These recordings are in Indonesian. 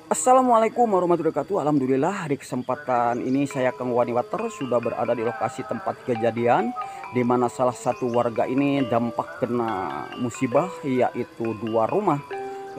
Assalamualaikum warahmatullahi wabarakatuh. Alhamdulillah, di kesempatan ini saya Kang Wani Water sudah berada di lokasi tempat kejadian, di mana salah satu warga ini dampak kena musibah, yaitu dua rumah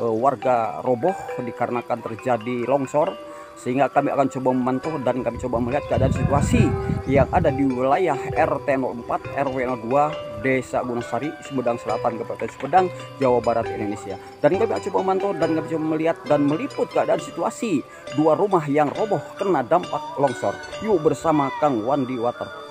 warga roboh dikarenakan terjadi longsor. Sehingga kami akan coba memantau dan kami coba melihat keadaan situasi yang ada di wilayah RT 04 RW 02 Desa Gunung Sari, Sumedang Selatan, Kabupaten Sumedang, Jawa Barat, Indonesia. Dan kami akan coba memantau dan kami coba melihat dan meliput keadaan situasi dua rumah yang roboh kena dampak longsor. Yuk bersama Kang Wandi Water.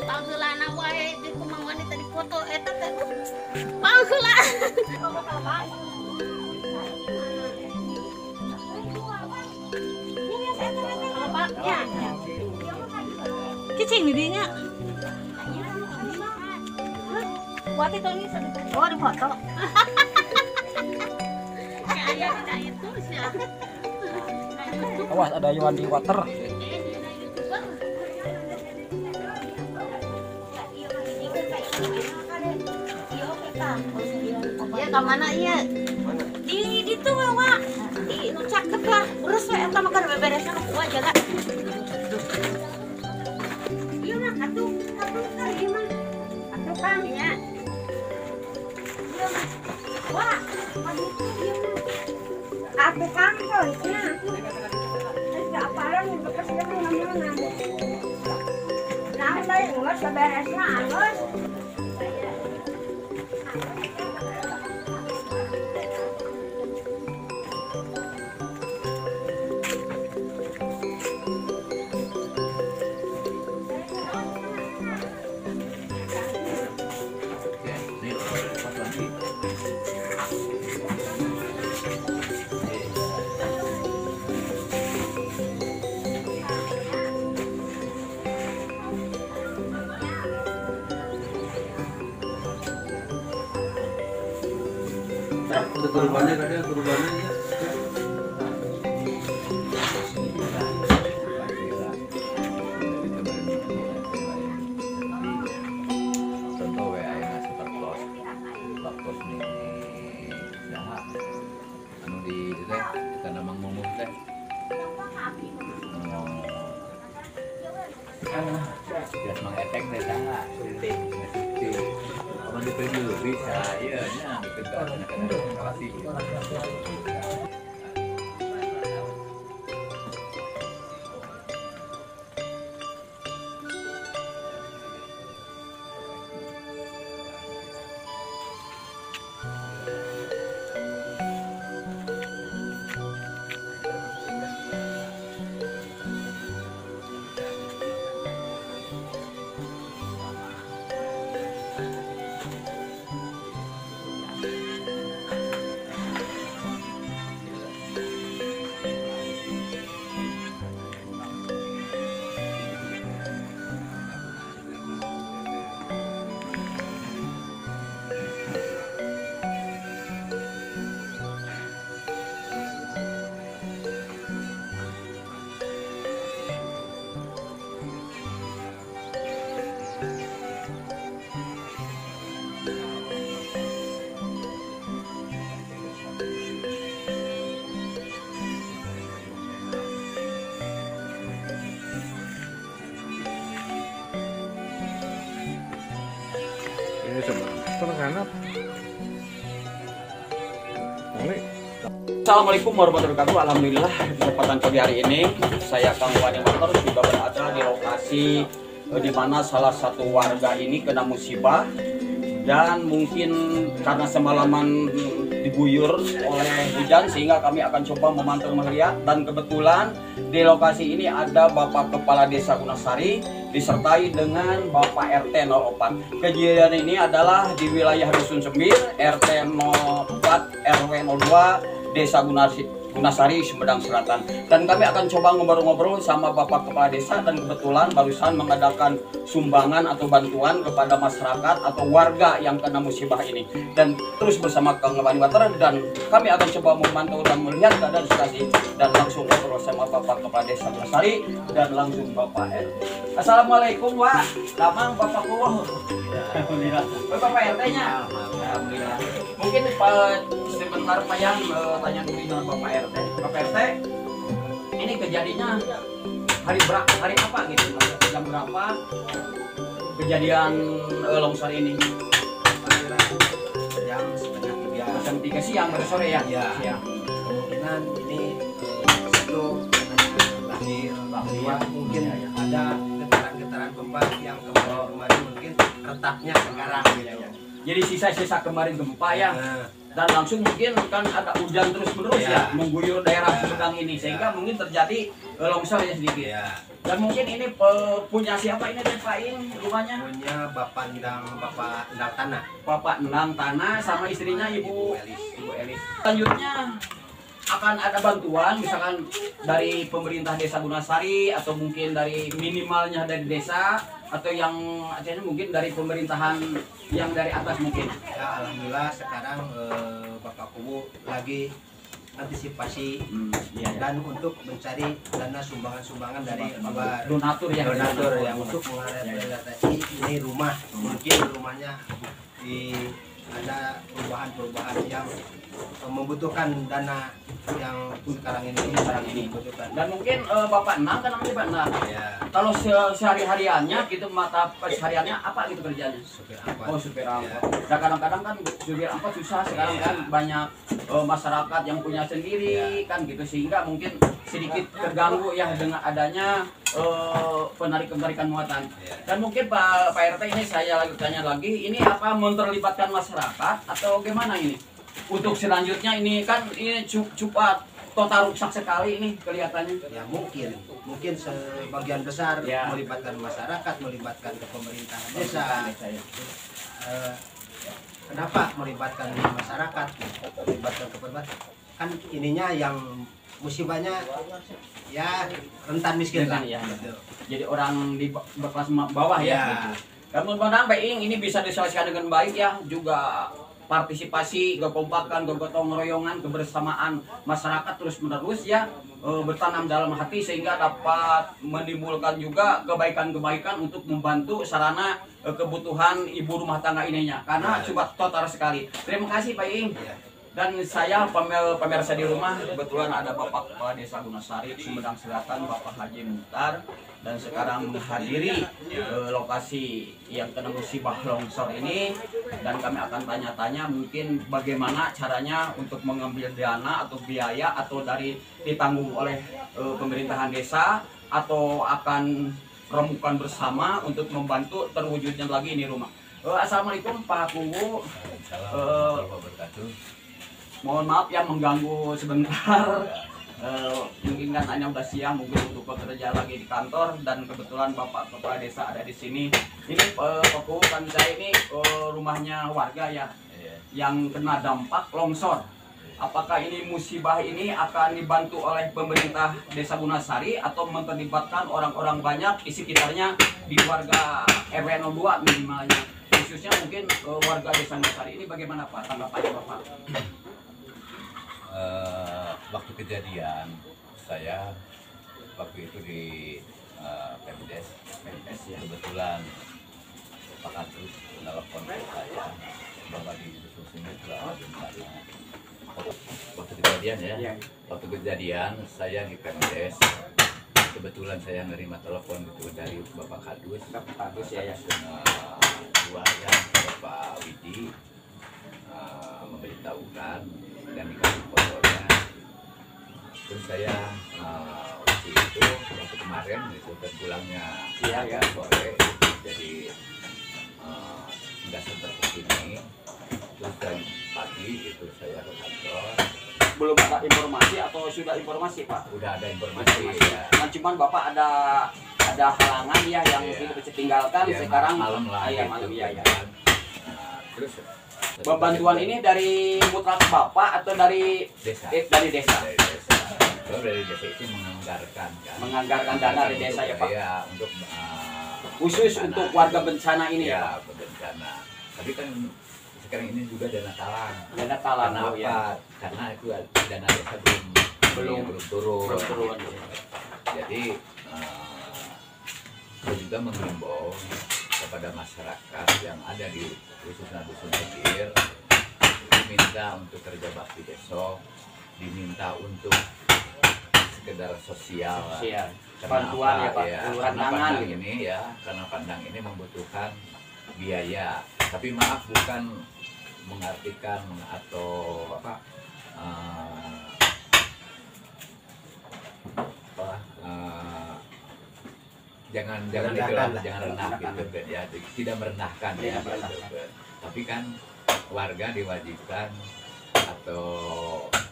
Pangkulana wae di kumang wanita di foto eta teh. Pangkula. Ya. Kicing didinya. Wati toni oh di foto. Kayak ada itu sih. Awas ada Wandi Water. Ya ke mana iya? Di tuh Wak. Di nu cakep lah. Urus we eta mah kada beberesna ku aja lah. Ieu mah atuh ka ieu mah. Atuh Kang nya. Ieu mah. Wah, atuh ieu mah. Atuh Kang coy nya. Ada aparan yang bekas dia namanya. Nah, teh geus beberesna geus. Turbannya kadang turbannya ya. Contoh WA yang super close ini saha anu di teh karena mang mumuk teh biar mang efek teh saha penting kalau dipilih bisa iya nya dipegah kasih. Assalamualaikum warahmatullahi wabarakatuh. Alhamdulillah, di kesempatan pagi hari ini saya Kang Wani Water sudah berada di lokasi di mana salah satu warga ini kena musibah, dan mungkin karena semalaman diguyur oleh hujan sehingga kami akan coba memantau melihat, dan kebetulan di lokasi ini ada Bapak Kepala Desa Gunasari disertai dengan Bapak RT 04. Kejadian ini adalah di wilayah Dusun Sembir, RT 04 RW 02 Desa Gunasari, Sumedang Selatan. Dan kami akan coba ngobrol-ngobrol sama Bapak Kepala Desa, dan kebetulan barusan mengadakan sumbangan atau bantuan kepada masyarakat atau warga yang kena musibah ini. Dan terus bersama Kang Wani Water, dan kami akan coba memantau dan melihat keadaan situasi, dan langsung ngobrol sama Bapak Kepala Desa Gunasari dan langsung Bapak RT. Assalamualaikum Pak, damang Bapak Kuwo. Alhamdulillah. Bapak RT-nya. Alhamdulillah. Mungkin sebentar Pak yang tanya dulu dengan Bapak RT. Bapak RT, ini kejadiannya hari apa gitu? Jam berapa kejadian longsor ini? Jam setengah 3. Jam 3 siang pada sore ya? Iya. Siang. Kemungkinan ini satu lahir, dua mungkin ada getaran-getaran gempa yang kemarin mungkin retaknya sekarang gitu. Jadi sisa-sisa kemarin gempa ya? Nah, Dan langsung mungkin kan ada hujan terus-menerus ya, mengguyur daerah Sumedang ini, sehingga mungkin terjadi longsor ya sedikit. ya Dan mungkin ini punya siapa ini Pak In rumahnya? punya Bapak Endang Tanah. Bapak Endang Tanah sama istrinya Ibu Elis. Selanjutnya akan ada bantuan misalkan dari pemerintah Desa Gunasari, atau mungkin dari minimalnya dari desa, atau yang akhirnya mungkin dari pemerintahan yang dari atas mungkin. Ya, alhamdulillah sekarang Bapak Kubu lagi antisipasi Iya, dan untuk mencari dana sumbangan dari luar donatur ya. donatur yang untuk mengatasi ini rumah, mungkin rumahnya ada perubahan yang membutuhkan dana yang sekarang ini dibutuhkan. Dan mungkin Bapak Endang kan namanya Pak Endang. Ya, Kalau sehari-hariannya gitu, mata sehariannya apa gitu kerjanya? supir angkot. Oh, supir angkot. Ya. Nah, kadang-kadang kan supir angkot susah sekarang kan, banyak masyarakat yang punya sendiri kan gitu, sehingga mungkin sedikit terganggu ya dengan adanya penarikan muatan. Ya. Dan mungkin Pak RT ini saya lagi tanya lagi, ini apa memperlibatkan masyarakat atau gimana ini? Untuk selanjutnya ini kan ini cukup total rusak sekali ini kelihatannya. Ya mungkin sebagian besar Ya. melibatkan masyarakat, melibatkan ke pemerintahan desa. Kenapa melibatkan masyarakat, melibatkan ke pemerintah? Kan ininya yang musibahnya ya rentan miskin Rentan, lah. ya. Gitu. Jadi orang di berkelas bawah ya. Ya. Gitu. Dan mudah-mudahan Pak Ing ini bisa diselesaikan dengan baik ya, juga partisipasi, kekompakan, kegotong royongan, kebersamaan masyarakat terus-menerus ya bertanam dalam hati, sehingga dapat menimbulkan juga kebaikan-kebaikan untuk membantu sarana kebutuhan ibu rumah tangga ininya, karena coba total sekali. Terima kasih Pak Ing. Ya. Dan saya pemirsa di rumah, kebetulan ada Bapak Kepala Desa Gunasari, Sumedang Selatan, Bapak Haji Muhtar, dan sekarang menghadiri lokasi yang kena musibah longsor ini. Dan kami akan tanya-tanya mungkin bagaimana caranya untuk mengambil dana atau biaya, atau dari ditanggung oleh pemerintahan desa, atau akan remukan bersama untuk membantu terwujudnya lagi ini rumah. Assalamualaikum Pak Kuwu. Assalamualaikum wabarakatuh. Mohon maaf ya mengganggu sebentar. Mungkin kan hanya udah siang, mungkin untuk bekerja lagi di kantor, dan kebetulan Bapak Kepala Desa ada di sini. Ini Pak kan saya ini rumahnya warga ya, yang kena dampak longsor. Apakah ini musibah ini akan dibantu oleh pemerintah Desa Gunasari, atau menerlibatkan orang-orang banyak di sekitarnya, di warga RW 02 minimalnya, khususnya mungkin warga Desa Gunasari ini? Bagaimana Pak tanggapannya Bapak? Waktu kejadian saya waktu itu di Pemdes ya. Kebetulan Pak Kadus telepon ke saya bahwa di Dusun Sembir telah bencana. Waktu kejadian ya, waktu kejadian saya di Pemdes, kebetulan saya nerima telepon gitu dari Bapak Kadus ya, keluarga Bapak Widi memberitahukan dan dikasih fotonya. Terus saya waktu itu waktu kemarin itu kan pulangnya agak sore, jadi nggak sempat kesini. Terus dari pagi pagi itu saya ke kantor. Belum ada informasi atau sudah informasi Pak? Udah ada informasi ya. Nah, cuman Bapak ada halangan ya yang Iya. tidak bisa tinggalkan Ya, sekarang. malam lah. Iya, gitu, malam ya. kan. Nah, terus Bantuan ini dari mutlak Bapak atau dari desa. dari desa? Dari desa. Kalau dari desa itu menganggarkan kan. Menganggarkan dana dari desa ya Pak. Iya, untuk Khusus bencana. untuk warga bencana ini ya Pak. Ya, bencana. Tapi kan sekarang ini juga dana talang. Dana talang. Karena Oh, apa? ya. Karena itu dana desa belum turun. Belum turun. Jadi saya juga menghimbau kepada masyarakat yang ada di khususnya dusun Tegir, diminta untuk kerja bakti besok, diminta untuk sekedar sosial. Siap. Karena Bantuan apa? ya Pak. Ya, Uluran karena tangan. pandang ini ya, karena pandang ini membutuhkan biaya. Tapi maaf, bukan mengartikan atau apa? Jangan itulah, jangan rendah gitu kan ya, tidak merendahkan ya, gitu kan. Tapi kan warga diwajibkan atau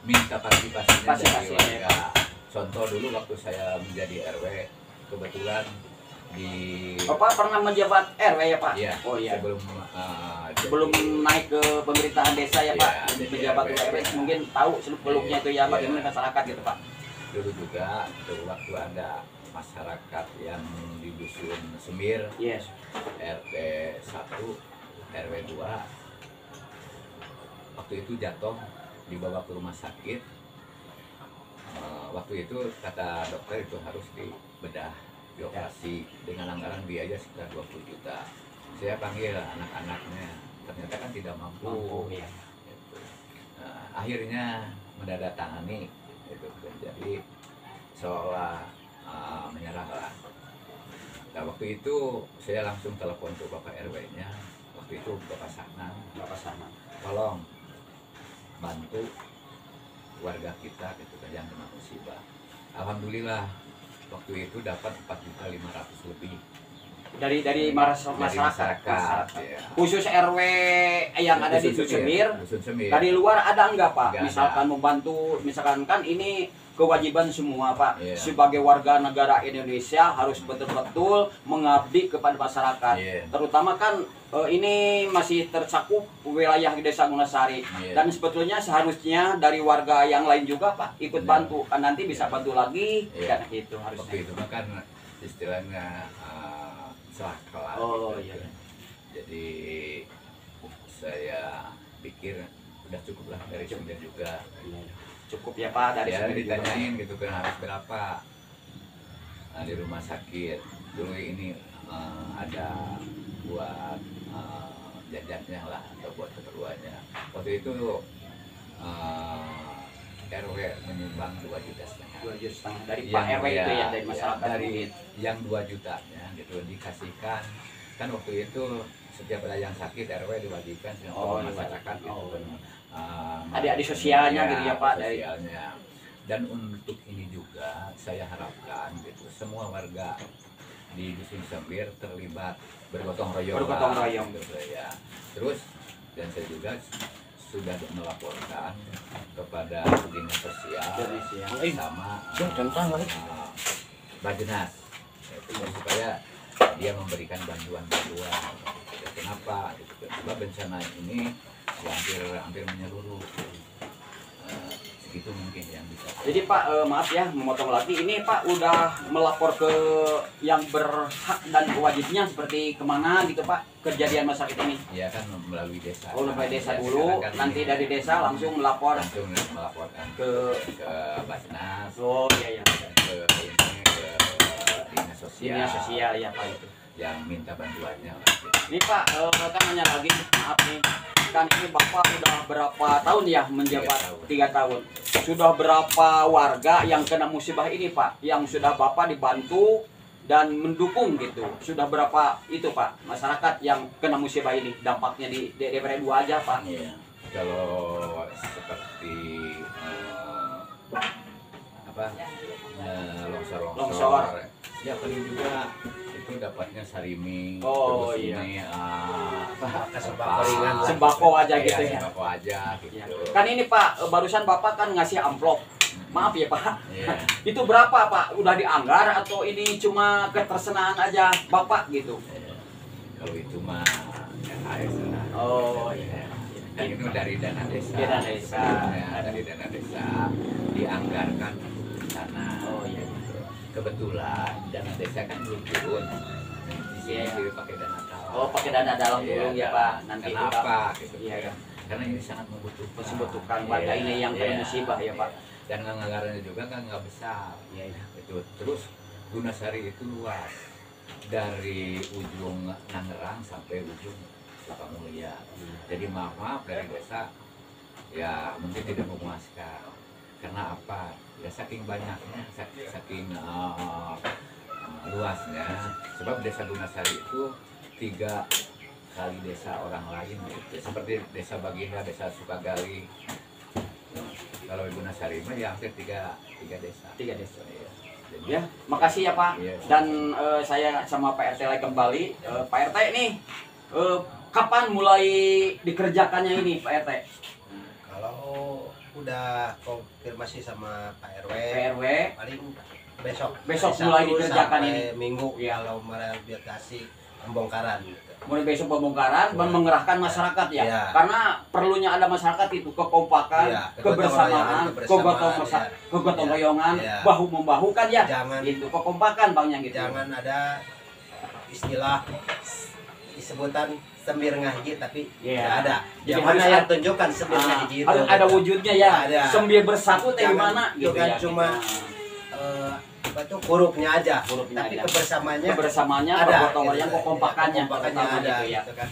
minta partisipasinya dari warga. Contoh dulu waktu saya menjadi RW, kebetulan di Bapak pernah menjabat RW ya Pak? Iya, Oh iya. sebelum Naik ke pemerintahan desa ya Pak, Iya, jadi menjabat RW. RW mungkin tahu seluk-beluknya itu ya, Iya. bagaimana masyarakat gitu Pak. dulu juga waktu ada masyarakat yang di dusun Semir, Yes. RT 1, RW 2, waktu itu jatuh, dibawa ke rumah sakit. Waktu itu kata dokter itu harus dibedah, dioperasi dengan anggaran biaya sekitar 20 juta. Saya panggil anak-anaknya, ternyata kan tidak mampu. Iya. Gitu. Nah, akhirnya menandatangani itu, jadi seolah menyerah lah. Nah, waktu itu saya langsung telepon ke Bapak RW-nya, waktu itu Bapak Sanang, tolong bantu warga kita gitu kan yang kena musibah. Alhamdulillah waktu itu dapat 4.500.000 lebih Dari masyarakat. ya. Khusus RW yang ada di Dusun Semir. Dusun Semir. Dari luar ada enggak Pak? Enggak Misalkan ada. membantu, misalkan kan ini kewajiban semua Pak. Iya. Sebagai warga negara Indonesia harus betul-betul mengabdi kepada masyarakat. Iya. Terutama kan ini masih tercakup wilayah Desa Gunasari. Iya. Dan sebetulnya seharusnya dari warga yang lain juga Pak ikut Iya. bantu. Kan nanti bisa bantu lagi. Iya. Kan gitu harusnya. Waktu itu kan istilahnya salah kelar. Oh, gitu. iya. Jadi saya pikir udah cukup lah dari sini juga. Cukup ya Pak dari Ya sini juga. ditanyain gitu kan harus berapa. Nah, di rumah sakit dulu ini ada buat jajannya lah atau buat keperluannya. Waktu itu RW menyumbang 2,5 juta. 2,5 juta dari Pak Yang RW itu ya, dari ya, masyarakat dari mungkin. yang 2 jutanya gitu dikasihkan. Kan waktu itu setiap ada yang sakit RW diwajibkan Oh, sama masyarakat gitu. oh, benar. Adik-adik sosialnya gitu ya, Pak, dari- sosialnya. Dan untuk ini juga saya harapkan gitu semua warga di Dusun Semir terlibat bergotong royong. Bergotong lah, royong. gitu ya. Terus dan saya juga sudah melaporkan kepada dinas sosial sama Bajenas itu, supaya dia memberikan bantuan-bantuan. Ya, kenapa? Gitu. Sebab bencana ini ya, hampir menyeluruh. Segitu mungkin yang bisa. Jadi Pak, maaf ya memotong lagi, ini Pak udah melapor ke yang berhak dan wajibnya seperti kemana gitu Pak kejadian masyarakat ini? Ya kan melalui desa. Oh, melalui desa Ya, dulu, silakan nanti ini dari desa langsung melapor langsung melaporkan ke ke Basnas, oh iya ya, ke ini ke dinas sosial, dinas sosial ya Pak itu. yang minta bantuannya. Ini Pak, kan nanya lagi, maaf nih, kan ini Bapak udah berapa tahun ya menjabat? 3 tahun. Sudah berapa warga yang kena musibah ini Pak, yang sudah Bapak dibantu dan mendukung gitu? Sudah berapa itu Pak, masyarakat yang kena musibah ini, dampaknya di DPR 2 aja Pak? Iya. Kalau seperti longsor, Longsor. ya paling juga itu itu dapatnya sariming, Oh, terus iya. ini Sembako ringan. Sembako aja Iya, gitu ya. sembako aja gitu. Ya. Kan ini Pak, barusan Bapak kan ngasih amplop. Maaf ya Pak. Iya. Itu berapa Pak? Udah dianggar atau ini cuma ketersenaan aja Bapak gitu? Kalau itu mah RHS lah. Oh iya. Dan itu dari dana desa. Dana desa. Ya, dari dana desa dianggarkan di sana. Oh iya. Kebetulan dana desa kan belum turun. Di sini Iya. dia pakai dana dalam. Oh pakai dana dalam Iya, dulu ya Pak. Nanti itu, Pak. kenapa gitu? Iya kan. Karena ini sangat membutuhkan. Membutuhkan warga ini yang kena musibah ya Pak. Dan anggarannya juga kan nggak besar. Iya. Iya. Itu terus Gunasari itu luas dari ujung Nangerang sampai ujung Sukamulya. Jadi maaf dari desa ya mungkin tidak memuaskan. Karena apa? Ya saking banyaknya, saking luasnya. Sebab desa Gunasari itu 3 kali desa orang lain. Seperti desa Baginda, desa Sukagali. Kalau Gunasari mah ya hampir 3 desa. 3 desa. Iya. Jadi, Ya, makasih ya Pak. Iya. Dan saya sama Pak RT lagi kembali. Pak RT nih, kapan mulai dikerjakannya ini Pak RT? Kalau udah konfirmasi sama Pak RW, PRW, paling besok. Besok Hari mulai Sabtu dikerjakan sampai ini. Minggu Iya. kalau merehabilitasi pembongkaran gitu. mulai besok pembongkaran dan mengerahkan masyarakat ya. Iya. Karena perlunya ada masyarakat itu kekompakan, Iya, kebersamaan, kebersamaan, kegotong Iya. royongan, Iya. bahu membahu kan ya. Jangan Itu kekompakan bangnya gitu. jangan ada istilah sebutan sembir ngaji tapi Iya. nggak ada. Jadi Yang harus harus ada- tunjukkan sembir Ah, ngaji itu. harus ada wujudnya ya. Ada. Sembir bersatu teh Jangan gimana gitu bukan ya. cuma apa tuh hurufnya aja, Hurufnya tapi aja. kebersamaannya kebersamaannya, ada, kegotong royongan, gitu. kekompakannya, Kekompakannya terutama ada gitu ya. gitu kan.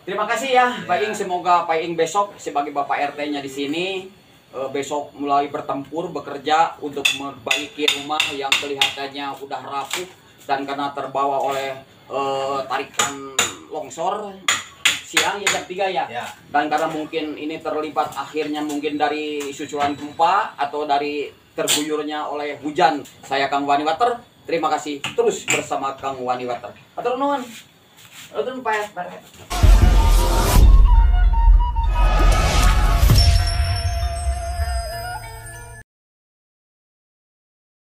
Terima kasih ya, Pak Ya. Ing. Semoga Pak Ing besok sebagai Bapak RT-nya di sini besok mulai bertempur bekerja untuk memperbaiki rumah yang kelihatannya udah rapuh dan karena terbawa oleh tarikan longsor siang ya jam 3 ya. Ya. Dan karena mungkin ini terlibat akhirnya mungkin dari susulan gempa atau dari terguyurnya oleh hujan. Saya Kang Wani Water. Terima kasih terus bersama Kang Wani Water. Atur nuhun. Atur Pak.